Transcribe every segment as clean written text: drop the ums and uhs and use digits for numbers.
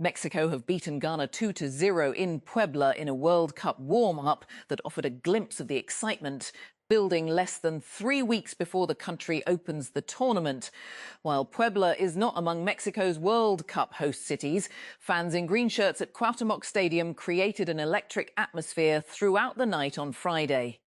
Mexico have beaten Ghana 2-0 in Puebla in a World Cup warm-up that offered a glimpse of the excitement building less than 3 weeks before the country opens the tournament. While Puebla is not among Mexico's World Cup host cities, fans in green shirts at Cuauhtémoc Stadium created an electric atmosphere throughout the night on Friday.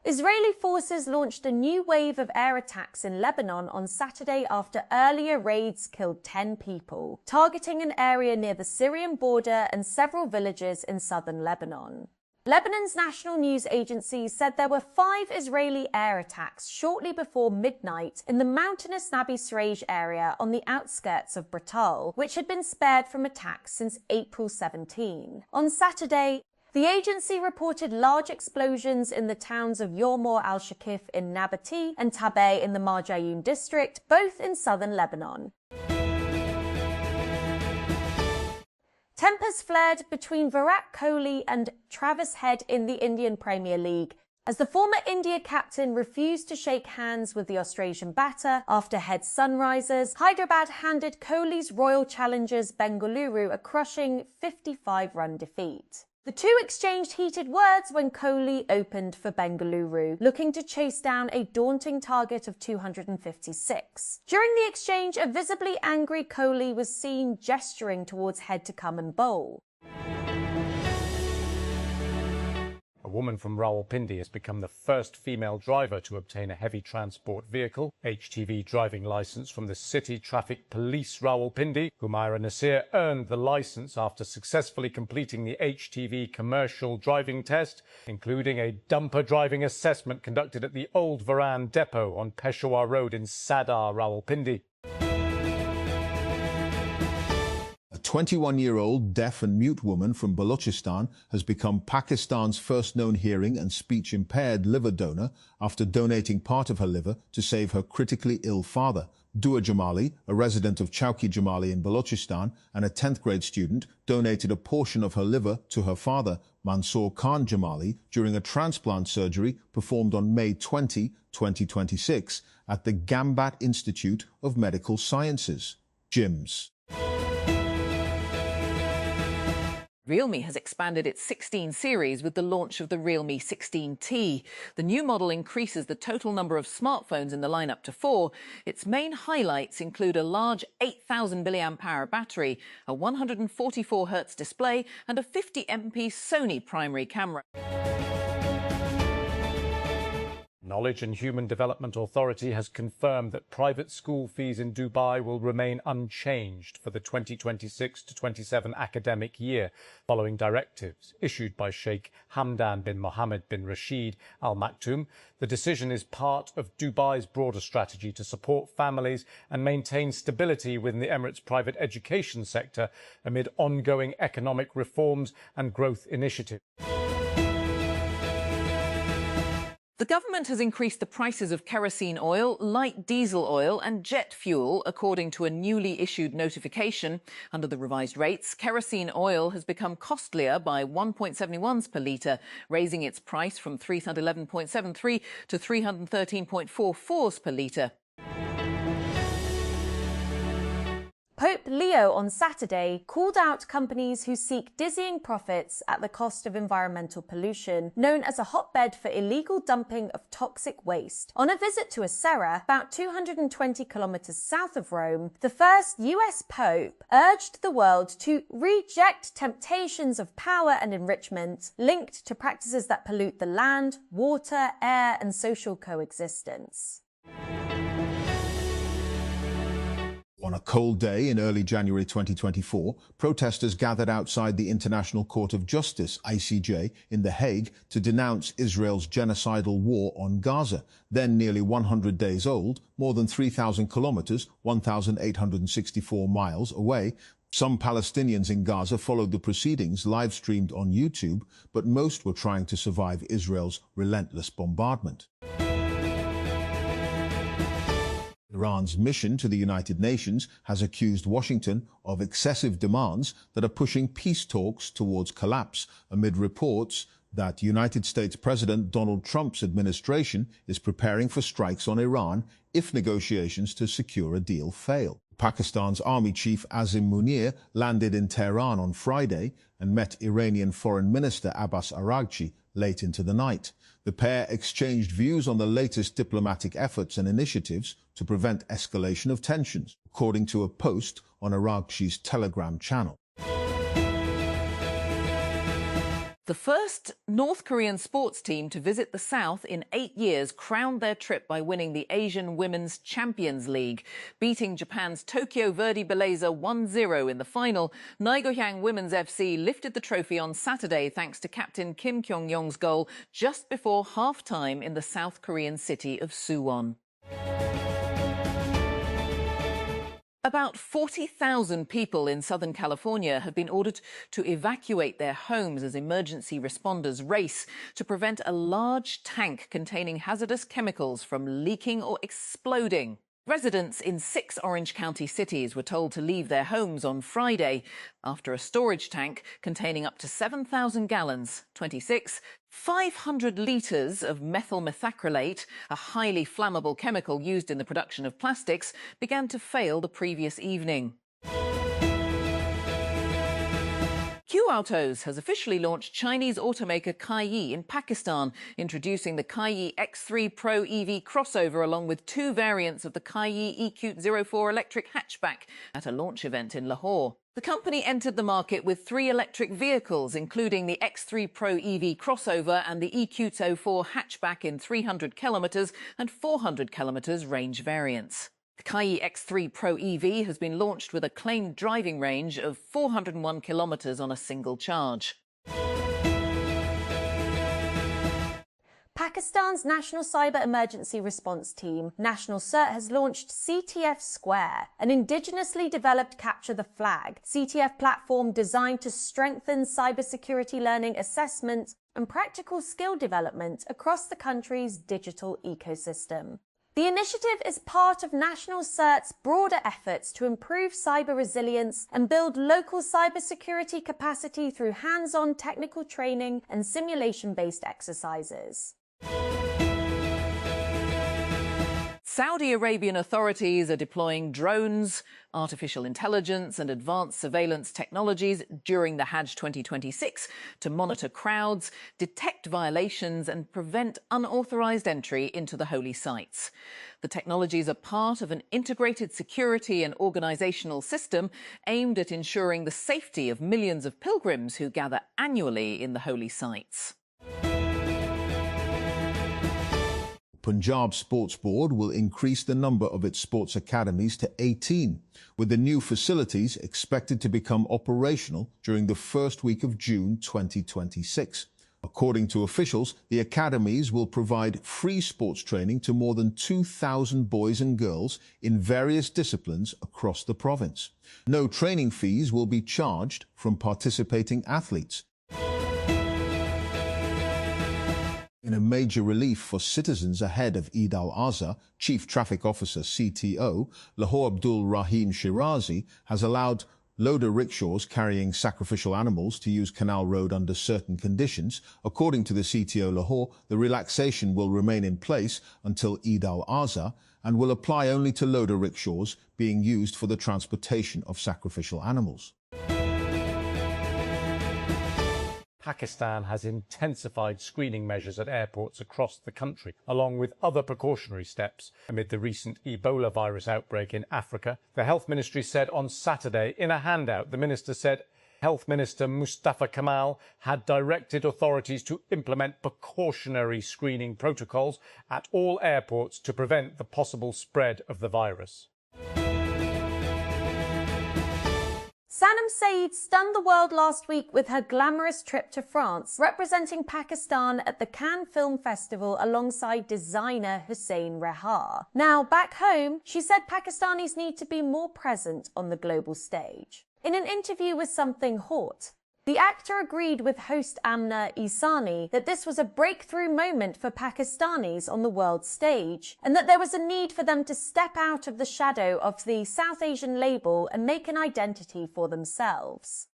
Israeli forces launched a new wave of air attacks in Lebanon on Saturday after earlier raids killed 10 people, targeting an area near the Syrian border and several villages in southern Lebanon. Lebanon's national news agency said there were 5 Israeli air attacks shortly before midnight in the mountainous Nabi Sreij area on the outskirts of Bratal, which had been spared from attacks since April 17. On Saturday, the agency reported large explosions in the towns of Yormor al-Shakif in Nabati and Tabeh in the Marjayoun district, both in southern Lebanon. Tempers flared between Virat Kohli and Travis Head in the Indian Premier League, as the former India captain refused to shake hands with the Australian batter after Head's Sunrisers. Hyderabad handed Kohli's Royal Challengers Bengaluru a crushing 55-run defeat. The two exchanged heated words when Kohli opened for Bengaluru, looking to chase down a daunting target of 256. During the exchange, a visibly angry Kohli was seen gesturing towards Head to come and bowl. A woman from Rawalpindi has become the first female driver to obtain a heavy transport vehicle HTV driving licence from the City Traffic Police Rawalpindi. Humaira Nasir earned the licence after successfully completing the HTV commercial driving test, including a dumper driving assessment conducted at the Old Varan Depot on Peshawar Road in Sadar, Rawalpindi. A 21-year-old deaf and mute woman from Balochistan has become Pakistan's first known hearing and speech-impaired liver donor after donating part of her liver to save her critically ill father. Dua Jamali, a resident of Chowki Jamali in Balochistan and a 10th grade student, donated a portion of her liver to her father, Mansoor Khan Jamali, during a transplant surgery performed on May 20, 2026 at the Gambat Institute of Medical Sciences, GIMS. Realme has expanded its 16 series with the launch of the Realme 16T. The new model increases the total number of smartphones in the lineup to 4. Its main highlights include a large 8,000 mAh battery, a 144Hz display and a 50MP Sony primary camera. Knowledge and Human Development Authority has confirmed that private school fees in Dubai will remain unchanged for the 2026-27 academic year, following directives issued by Sheikh Hamdan bin Mohammed bin Rashid Al Maktoum. The decision is part of Dubai's broader strategy to support families and maintain stability within the Emirates' private education sector amid ongoing economic reforms and growth initiatives. The government has increased the prices of kerosene oil, light diesel oil and jet fuel, according to a newly issued notification. Under the revised rates, kerosene oil has become costlier by 1.71 per litre, raising its price from 311.73 to 313.44 per litre. Pope Leo on Saturday called out companies who seek dizzying profits at the cost of environmental pollution, known as a hotbed for illegal dumping of toxic waste. On a visit to Acera, about 220 kilometers south of Rome, the first US Pope urged the world to reject temptations of power and enrichment linked to practices that pollute the land, water, air, and social coexistence. On a cold day in early January 2024, protesters gathered outside the International Court of Justice, ICJ, in The Hague to denounce Israel's genocidal war on Gaza, then nearly 100 days old, more than 3,000 kilometers, 1,864 miles away. Some Palestinians in Gaza followed the proceedings live-streamed on YouTube, but most were trying to survive Israel's relentless bombardment. Iran's mission to the United Nations has accused Washington of excessive demands that are pushing peace talks towards collapse, amid reports that United States President Donald Trump's administration is preparing for strikes on Iran if negotiations to secure a deal fail. Pakistan's army chief Azim Munir landed in Tehran on Friday and met Iranian Foreign Minister Abbas Araghchi late into the night. The pair exchanged views on the latest diplomatic efforts and initiatives to prevent escalation of tensions, according to a post on Araghchi's Telegram channel. The first North Korean sports team to visit the South in 8 years crowned their trip by winning the Asian Women's Champions League. Beating Japan's Tokyo Verdy Belleza 1-0 in the final, Naegohyang Women's FC lifted the trophy on Saturday thanks to captain Kim Kyung-yong's goal just before half-time in the South Korean city of Suwon. About 40,000 people in Southern California have been ordered to evacuate their homes as emergency responders race to prevent a large tank containing hazardous chemicals from leaking or exploding. Residents in 6 Orange County cities were told to leave their homes on Friday after a storage tank containing up to 7,000 gallons, 500 litres of methyl methacrylate, a highly flammable chemical used in the production of plastics, began to fail the previous evening. Q Autos has officially launched Chinese automaker Kaiyi in Pakistan, introducing the Kaiyi X3 Pro EV crossover along with 2 variants of the Kaiyi EQ04 electric hatchback at a launch event in Lahore. The company entered the market with 3 electric vehicles, including the X3 Pro EV crossover and the EQ04 hatchback in 300 kilometres and 400 kilometres range variants. The Kaiyi X3 Pro EV has been launched with a claimed driving range of 401 kilometres on a single charge. Pakistan's National Cyber Emergency Response Team, National CERT, has launched CTF Square, an indigenously developed Capture the Flag CTF platform designed to strengthen cybersecurity learning assessment and practical skill development across the country's digital ecosystem. The initiative is part of National CERT's broader efforts to improve cyber resilience and build local cybersecurity capacity through hands-on technical training and simulation-based exercises. Saudi Arabian authorities are deploying drones, artificial intelligence and advanced surveillance technologies during the Hajj 2026 to monitor crowds, detect violations and prevent unauthorised entry into the holy sites. The technologies are part of an integrated security and organisational system aimed at ensuring the safety of millions of pilgrims who gather annually in the holy sites. Punjab Sports Board will increase the number of its sports academies to 18, with the new facilities expected to become operational during the first week of June 2026. According to officials, the academies will provide free sports training to more than 2,000 boys and girls in various disciplines across the province. No training fees will be charged from participating athletes. In a major relief for citizens ahead of Eid al-Adha, Chief Traffic Officer CTO Lahore Abdul Rahim Shirazi has allowed loader rickshaws carrying sacrificial animals to use Canal Road under certain conditions. According to the CTO Lahore, the relaxation will remain in place until Eid al-Adha and will apply only to loader rickshaws being used for the transportation of sacrificial animals. Pakistan has intensified screening measures at airports across the country, along with other precautionary steps amid the recent Ebola virus outbreak in Africa. The Health Ministry said on Saturday in a handout, the minister said Health Minister Mustafa Kamal had directed authorities to implement precautionary screening protocols at all airports to prevent the possible spread of the virus. Sanam Saeed stunned the world last week with her glamorous trip to France, representing Pakistan at the Cannes Film Festival alongside designer Hussein Rehar. Now, back home, she said Pakistanis need to be more present on the global stage. In an interview with Something Hot, the actor agreed with host Amna Isani that this was a breakthrough moment for Pakistanis on the world stage, and that there was a need for them to step out of the shadow of the South Asian label and make an identity for themselves.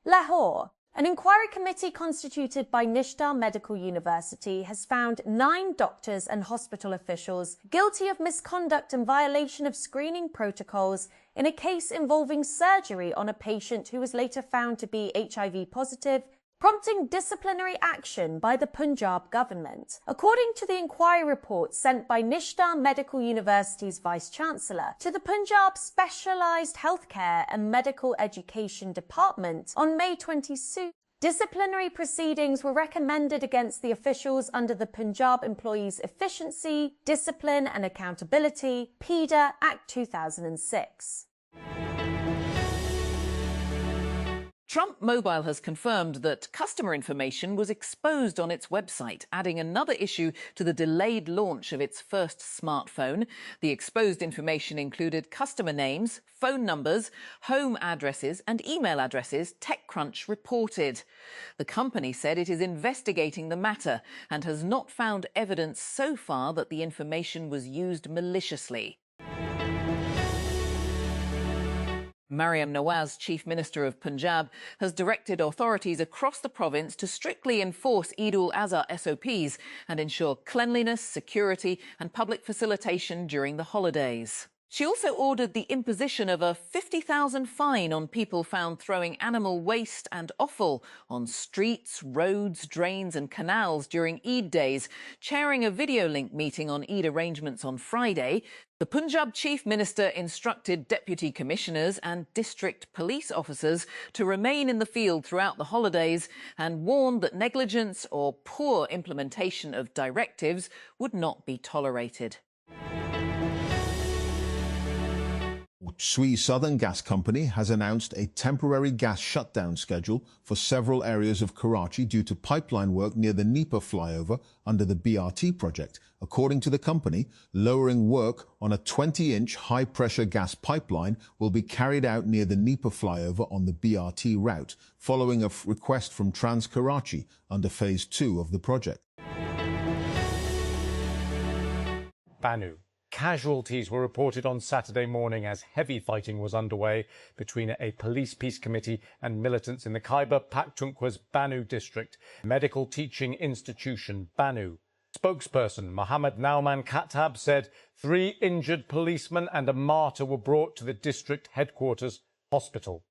Lahore. An inquiry committee constituted by Nishtar Medical University has found 9 doctors and hospital officials guilty of misconduct and violation of screening protocols in a case involving surgery on a patient who was later found to be HIV positive, prompting disciplinary action by the Punjab government. According to the inquiry report sent by Nishtar Medical University's Vice-Chancellor to the Punjab Specialised Healthcare and Medical Education Department on May 22, disciplinary proceedings were recommended against the officials under the Punjab Employees Efficiency, Discipline and Accountability (PEDA) Act 2006. Trump Mobile has confirmed that customer information was exposed on its website, adding another issue to the delayed launch of its first smartphone. The exposed information included customer names, phone numbers, home addresses and email addresses, TechCrunch reported. The company said it is investigating the matter and has not found evidence so far that the information was used maliciously. Mariam Nawaz, Chief Minister of Punjab, has directed authorities across the province to strictly enforce Eid-ul-Azha SOPs and ensure cleanliness, security and public facilitation during the holidays. She also ordered the imposition of a 50,000 fine on people found throwing animal waste and offal on streets, roads, drains and canals during Eid days. Chairing a video link meeting on Eid arrangements on Friday, the Punjab Chief Minister instructed deputy commissioners and district police officers to remain in the field throughout the holidays and warned that negligence or poor implementation of directives would not be tolerated. Sui Southern Gas Company has announced a temporary gas shutdown schedule for several areas of Karachi due to pipeline work near the Nipa flyover under the BRT project. According to the company, lowering work on a 20-inch high-pressure gas pipeline will be carried out near the Nipa flyover on the BRT route, following a request from Trans Karachi under Phase 2 of the project. Banu. Casualties were reported on Saturday morning as heavy fighting was underway between a police peace committee and militants in the Khyber Pakhtunkhwa's Banu district medical teaching institution, Banu. Spokesperson Mohammed Nauman Khattab said 3 injured policemen and a martyr were brought to the district headquarters hospital.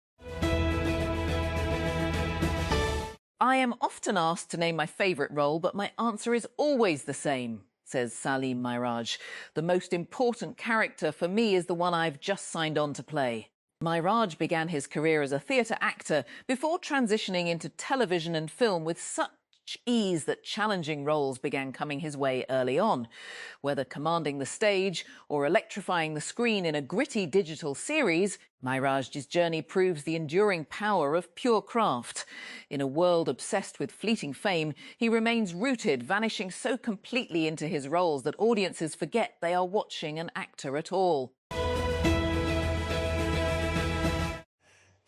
I am often asked to name my favourite role, but my answer is always the same, says Salim Mairaj. The most important character for me is the one I've just signed on to play. Mairaj began his career as a theatre actor before transitioning into television and film with such ease that challenging roles began coming his way early on. Whether commanding the stage or electrifying the screen in a gritty digital series, Mairaj's journey proves the enduring power of pure craft. In a world obsessed with fleeting fame, he remains rooted, vanishing so completely into his roles that audiences forget they are watching an actor at all.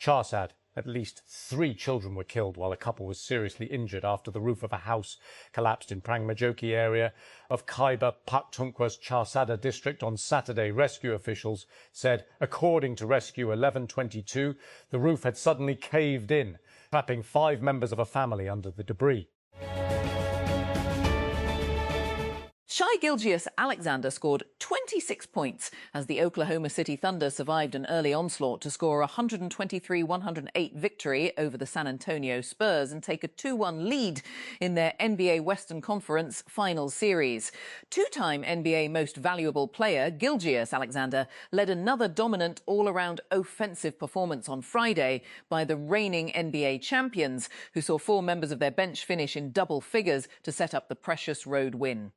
Charsad. At least 3 children were killed while a couple was seriously injured after the roof of a house collapsed in Prangmajoki area of Khyber Pakhtunkhwa's Charsada district on Saturday. Rescue officials said, according to Rescue 1122, the roof had suddenly caved in, trapping 5 members of a family under the debris. Shai Gilgeous-Alexander scored 26 points as the Oklahoma City Thunder survived an early onslaught to score a 123-108 victory over the San Antonio Spurs and take a 2-1 lead in their NBA Western Conference Finals Series. 2-time NBA Most Valuable Player Gilgeous-Alexander led another dominant all-around offensive performance on Friday by the reigning NBA champions, who saw 4 members of their bench finish in double figures to set up the precious road win.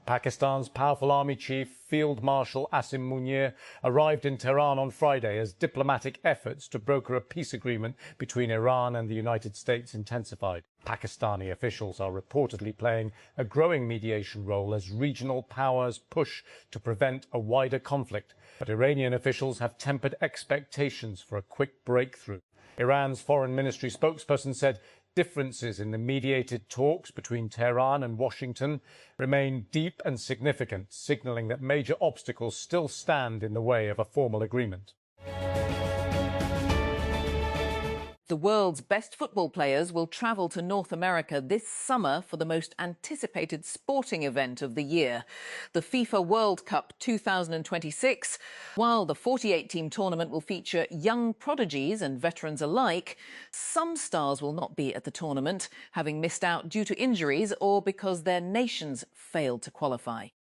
Pakistan's powerful army chief, Field Marshal Asim Munir, arrived in Tehran on Friday as diplomatic efforts to broker a peace agreement between Iran and the United States intensified. Pakistani officials are reportedly playing a growing mediation role as regional powers push to prevent a wider conflict. But Iranian officials have tempered expectations for a quick breakthrough. Iran's foreign ministry spokesperson said differences in the mediated talks between Tehran and Washington remain deep and significant, signalling that major obstacles still stand in the way of a formal agreement. The world's best football players will travel to North America this summer for the most anticipated sporting event of the year, the FIFA World Cup 2026. While the 48-team tournament will feature young prodigies and veterans alike, some stars will not be at the tournament, having missed out due to injuries or because their nations failed to qualify.